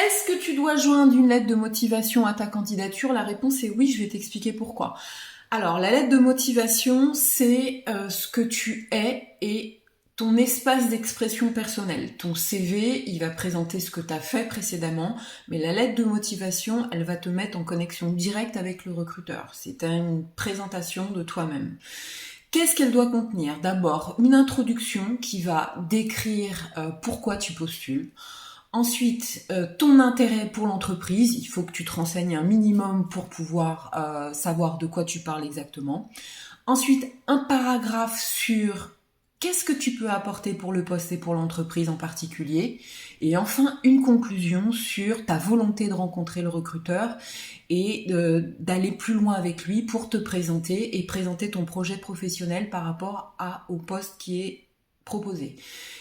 Est-ce que tu dois joindre une lettre de motivation à ta candidature? La réponse est oui, je vais t'expliquer pourquoi. Alors, la lettre de motivation, c'est ce que tu es et ton espace d'expression personnelle. Ton CV, il va présenter ce que tu as fait précédemment, mais la lettre de motivation, elle va te mettre en connexion directe avec le recruteur. C'est une présentation de toi-même. Qu'est-ce qu'elle doit contenir? D'abord, une introduction qui va décrire pourquoi tu postules. Ensuite, ton intérêt pour l'entreprise, il faut que tu te renseignes un minimum pour pouvoir savoir de quoi tu parles exactement. Ensuite, un paragraphe sur qu'est-ce que tu peux apporter pour le poste et pour l'entreprise en particulier. Et enfin, une conclusion sur ta volonté de rencontrer le recruteur et d'aller plus loin avec lui pour te présenter et présenter ton projet professionnel par rapport au poste qui est proposé.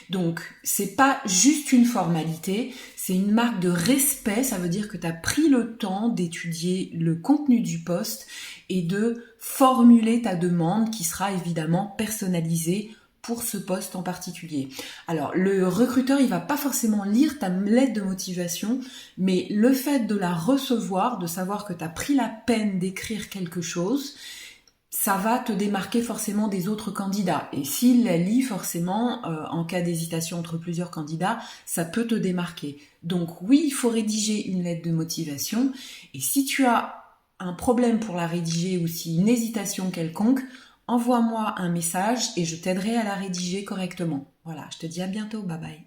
Donc, c'est pas juste une formalité, c'est une marque de respect, ça veut dire que tu as pris le temps d'étudier le contenu du poste et de formuler ta demande qui sera évidemment personnalisée pour ce poste en particulier. Alors, le recruteur, il va pas forcément lire ta lettre de motivation, mais le fait de la recevoir, de savoir que tu as pris la peine d'écrire quelque chose, ça va te démarquer forcément des autres candidats. Et s'il la lit forcément, en cas d'hésitation entre plusieurs candidats, ça peut te démarquer. Donc oui, il faut rédiger une lettre de motivation. Et si tu as un problème pour la rédiger ou si une hésitation quelconque, envoie-moi un message et je t'aiderai à la rédiger correctement. Voilà, je te dis à bientôt, bye bye.